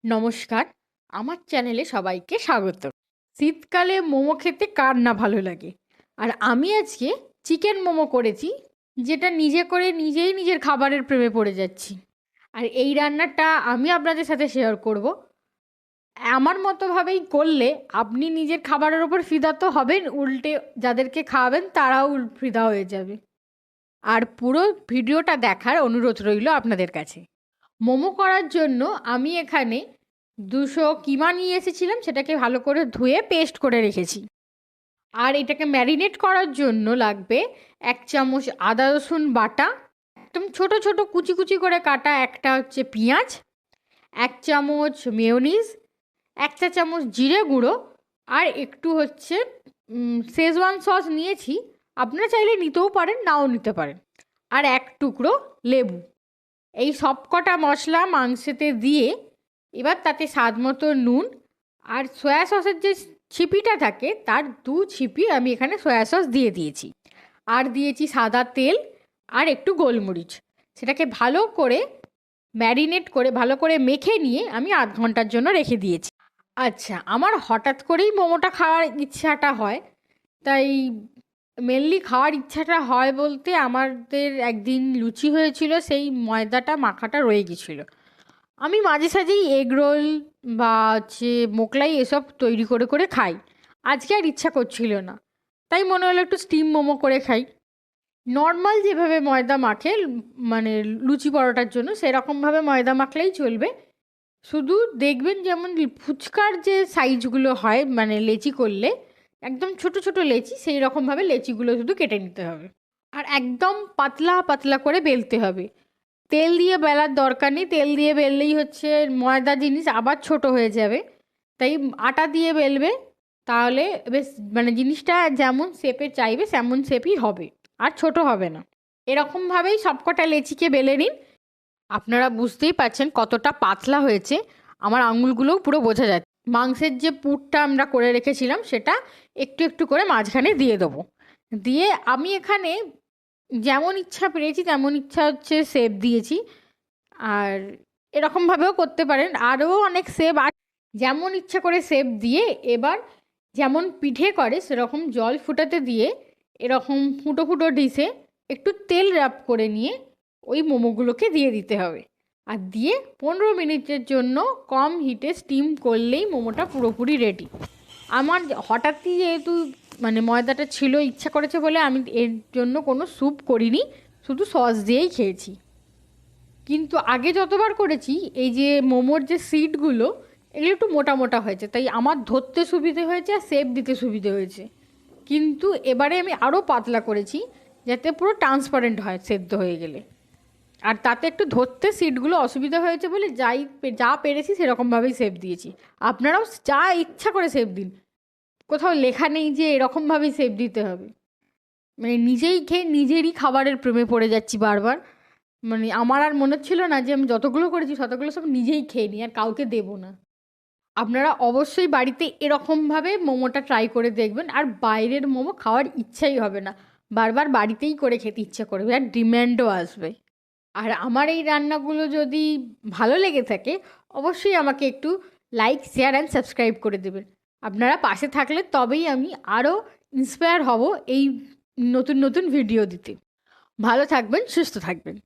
নমস্কার, আমার চ্যানেলে সবাইকে স্বাগত। শীতকালে মোমো খেতে কার না ভালো লাগে? আর আমি আজকে চিকেন মোমো করেছি, যেটা নিজে করে নিজেই নিজের খাবারের প্রেমে পড়ে যাচ্ছি। আর এই রান্নাটা আমি আপনাদের সাথে শেয়ার করব। আমার মতোভাবেই করলে আপনি নিজের খাবারের ওপর ফিদা তো হবেন, উল্টে যাদেরকে খাওয়াবেন তারাও ফিদা হয়ে যাবে। আর পুরো ভিডিওটা দেখার অনুরোধ রইল আপনাদের কাছে। মোমো করার জন্য আমি এখানে 200 কিমা নিয়ে এসেছিলাম, সেটাকে ভালো করে ধুয়ে পেস্ট করে রেখেছি। আর এটাকে ম্যারিনেট করার জন্য লাগবে 1 চামচ আদা রসুন বাটা, একদম ছোট ছোট কুচি কুচি করে কাটা একটা হচ্ছে পেঁয়াজ, 1 চামচ মেয়োনিজ, 1 চা চামচ জিরে গুঁড়ো, আর একটু হচ্ছে শেজওয়ান সস নিয়েছি। আপনারা চাইলে নিতেও পারেন, নাও নিতে পারেন। আর 1 টুকরো লেবু। এই সব কটা মশলা মাংসেতে দিয়ে এবার তাতে স্বাদ মতো নুন আর সয়া সসের যে ছিপিটা থাকে তার 2 ছিপি আমি এখানে সয়া সস দিয়ে দিয়েছি। আর দিয়েছি সাদা তেল আর একটু গোলমরিচ। সেটাকে ভালো করে ম্যারিনেট করে ভালো করে মেখে নিয়ে আমি আধ ঘন্টার জন্য রেখে দিয়েছি। আচ্ছা, আমার হঠাৎ করেই মোমোটা খাওয়ার ইচ্ছাটা হয়, তাই মেনলি খাওয়ার ইচ্ছাটা হয় বলতে আমাদের একদিন লুচি হয়েছিল, সেই ময়দাটা মাখাটা রয়ে গেছিলো। আমি মাঝে সাঝেই এগ রোল বা হচ্ছে মোগলাই এসব তৈরি করে করে খাই। আজকে আর ইচ্ছা করছিল না, তাই মনে হলো একটু স্টিম মোমো করে খাই। নর্মাল যেভাবে ময়দা মাখে মানে লুচি পরোটার জন্য, সেরকমভাবে ময়দা মাখলেই চলবে। শুধু দেখবেন যেমন ফুচকার যে সাইজগুলো হয় মানে লেচি করলে একদম ছোট ছোট লেচি, সেই রকমভাবে লেচিগুলো শুধু কেটে নিতে হবে। আর একদম পাতলা পাতলা করে বেলতে হবে। তেল দিয়ে বেলার দরকার নেই, তেল দিয়ে বেললেই হচ্ছে ময়দা জিনিস আবার ছোট হয়ে যাবে। তাই আটা দিয়ে বেলবে, তাহলে বেশ মানে জিনিসটা যেমন শেপে চাইবে তেমন শেপই হবে, আর ছোট হবে না। এরকমভাবেই সবকটা লেচিকে বেলে নিন। আপনারা বুঝতেই পারছেন কতটা পাতলা হয়েছে, আমার আঙুলগুলোও পুরো বোঝা যাচ্ছে। মাংসের যে পুরটা আমরা করে রেখেছিলাম সেটা একটু একটু করে মাঝখানে দিয়ে দেবো। দিয়ে আমি এখানে যেমন ইচ্ছা পেরেছি তেমন ইচ্ছা হচ্ছে শেপ দিয়েছি। আর এরকমভাবেও করতে পারেন, আরও অনেক শেপ আর যেমন ইচ্ছা করে শেপ দিয়ে এবার যেমন পিঠে করে সেরকম জল ফুটাতে দিয়ে এরকম ফুটো ফুটো ডিশে একটু তেল র্যাপ করে নিয়ে ওই মোমোগুলোকে দিয়ে দিতে হবে। আর দিয়ে 15 মিনিটের জন্য কম হিটে স্টিম করলেই মোমোটা পুরোপুরি রেডি। আমার হঠাৎই যেহেতু মানে ময়দাটা ছিল, ইচ্ছা করেছে বলে আমি এর জন্য কোনো স্যুপ করিনি, শুধু সস দিয়েই খেয়েছি। কিন্তু আগে যতবার করেছি এই যে মোমোর যে সিটগুলো এগুলো একটু মোটা মোটা হয়েছে, তাই আমার ধরতে সুবিধে হয়েছে আর শেপ দিতে সুবিধে হয়েছে। কিন্তু এবারে আমি আরও পাতলা করেছি যাতে পুরো ট্রান্সপারেন্ট হয় সেদ্ধ হয়ে গেলে। আর তাতে একটু ধরতে সিটগুলো অসুবিধা হয়েছে বলে যা পেরেছি সেরকমভাবেই শেপ দিয়েছি। আপনারাও যা ইচ্ছা করে শেপ দিন, কোথাও লেখা নেই যে এরকমভাবেই শেপ দিতে হবে। মানে নিজেই খেয়ে নিজেরই খাবারের প্রেমে পড়ে যাচ্ছি বারবার। মানে আমার আর মনে ছিল না যে আমি যতগুলো করেছি ততগুলো সব নিজেই খেয়ে নিই, আর কাউকে দেবো না। আপনারা অবশ্যই বাড়িতে এরকমভাবে মোমোটা ট্রাই করে দেখবেন, আর বাইরের মোমো খাওয়ার ইচ্ছাই হবে না, বারবার বাড়িতেই করে খেতে ইচ্ছা করবে আর ডিম্যান্ডও আসবে। আর আমার এই রান্নাগুলো যদি ভালো লেগে থাকে অবশ্যই আমাকে একটু লাইক শেয়ার অ্যান্ড সাবস্ক্রাইব করে দেবেন। আপনারা পাশে থাকলে তবেই আমি আরও ইন্সপায়ার হব এই নতুন নতুন ভিডিও দিতে। ভালো থাকবেন, সুস্থ থাকবেন।